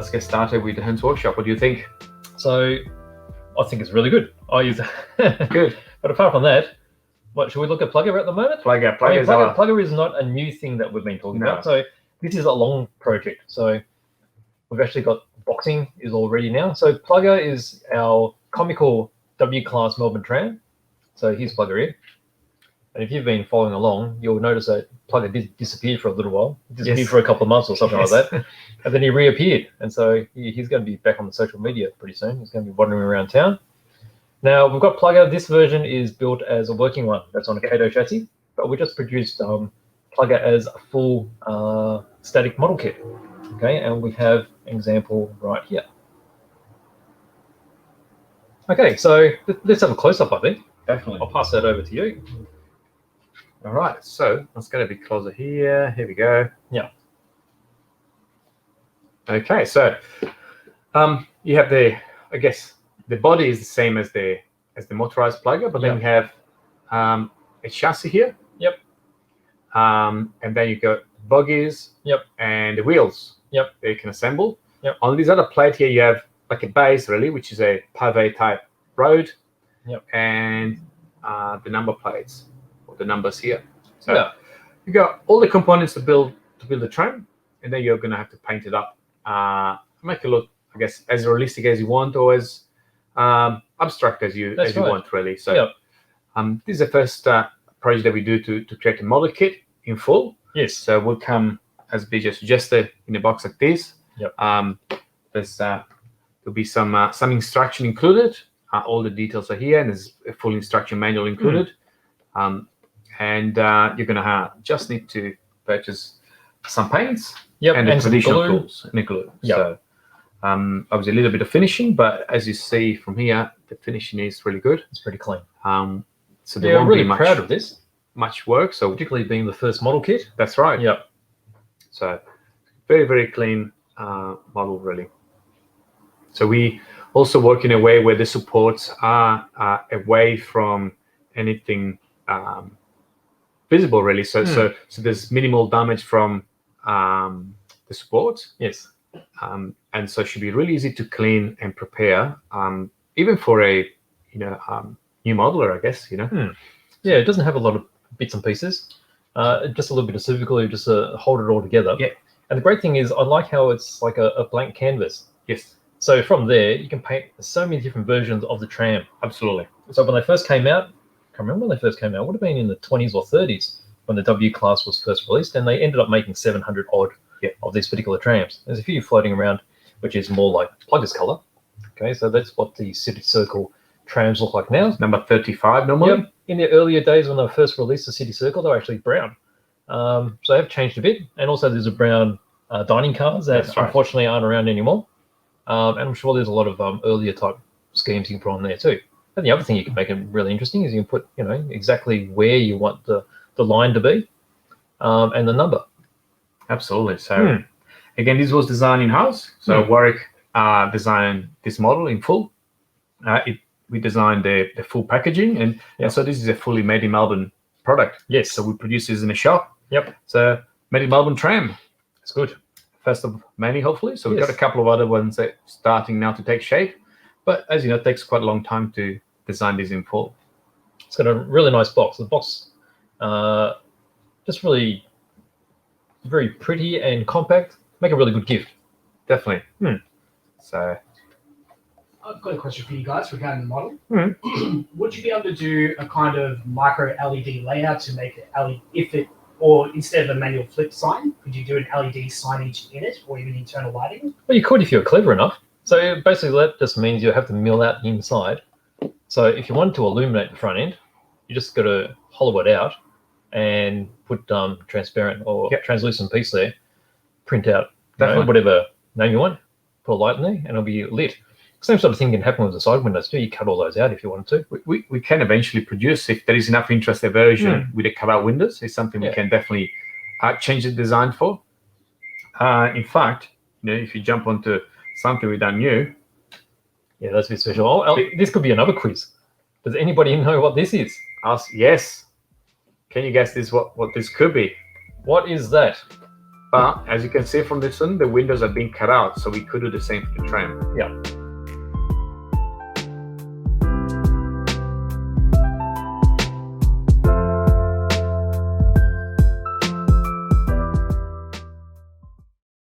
let's get started with the Hearns Workshop. What do you think? So I think it's really good. I use it. Good. But apart from that, what should we look at Plugger at the moment? Plugger is not a new thing that we've been talking about. So this is a long project. So we've actually got boxing is all ready now. So Plugger is our Comical W-class Melbourne Tram. So here's Plugger here. And if you've been following along, you'll notice that Plugger did disappear for a little while. He disappeared for a couple of months or something like that. And then he reappeared. And so he's going to be back on the social media pretty soon. He's going to be wandering around town. Now, we've got Plugger. This version is built as a working one. That's on a Kato chassis. But we just produced Plugger as a full static model kit. Okay, and we have an example right here. Okay, so let's have a close-up, I think. Definitely. I'll pass that over to you. All right, so let's get a bit closer here. Here we go. Yeah. Okay, so you have I guess the body is the same as the motorized Plugger, but then we have a chassis here. Yep. And then you got bogies. Yep. And the wheels. Yep. That you can assemble. Yep. On this other plate here, you have like a base really, which is a pave type road. Yep. And the number plates. The numbers here. So you got all the components to build the tram, and then you're going to have to paint it up, make it look, I guess, as realistic as you want, or as abstract as you want, really. So this is the first project that we do to create a model kit in full. Yes. So we'll come, as BJ suggested, in a box like this. Yep. There'll be some instruction included. All the details are here, and there's a full instruction manual included. And you're going to just need to purchase some paints and the traditional tools and glue. Yep. So obviously a little bit of finishing, but as you see from here, the finishing is really good. It's pretty clean. So there won't really be proud of this. Much work. So particularly being the first model kit. That's right. Yep. So very, very clean model, really. So we also work in a way where the supports are away from anything visible, really. So there's minimal damage from the supports. Yes. And so it should be really easy to clean and prepare, even for a new modeler, I guess. Yeah, it doesn't have a lot of bits and pieces. Just a little bit of super glue just to hold it all together. Yeah. And the great thing is, I like how it's like a blank canvas. Yes. So from there, you can paint so many different versions of the tram. Absolutely. So when they first came out, I can't remember when they first came out. It would have been in the 20s or 30s when the W class was first released, and they ended up making 700 odd of these particular trams. There's a few floating around, which is more like Plugger's color. Okay, so that's what the City Circle trams look like now. Number 35 normally. Yep. In the earlier days when they first released the City Circle, they were actually brown. So they have changed a bit, and also there's a brown dining cars that unfortunately aren't around anymore. And I'm sure there's a lot of earlier type schemes you can put on there too. And the other thing you can make it really interesting is you can put, exactly where you want the line to be, and the number. Absolutely. So again, this was designed in-house. So Warwick designed this model in full. We designed the full packaging, and so this is a fully made in Melbourne product. Yes. So we produce this in a shop. Yep. So made in Melbourne tram. It's good. First of many, hopefully. So we've got a couple of other ones that are starting now to take shape. But as you know, it takes quite a long time to design this in full. It's got a really nice box. The box just really very pretty and compact. Make a really good gift. Definitely. So I've got a question for you guys regarding the model. Would you be able to do a kind of micro LED layout to make it LED, or instead of a manual flip sign, could you do an LED signage in it, or even internal lighting? Well, you could if you're clever enough. So basically that just means you have to mill out the inside. So if you wanted to illuminate the front end, you just got to hollow it out and put transparent or translucent piece there, print out whatever name you want, put a light in there, and it'll be lit. Same sort of thing can happen with the side windows too. You cut all those out if you wanted to. We can eventually produce, if there is enough interest, a version with the cut-out windows. It's something we can definitely change the design for. In fact, if you jump onto something we've done new. Yeah, that's a bit special. This could be another quiz. Does anybody know what this is? Yes. Can you guess this? What this could be? What is that? But as you can see from this one, the windows are being cut out, so we could do the same for the tram. Yeah.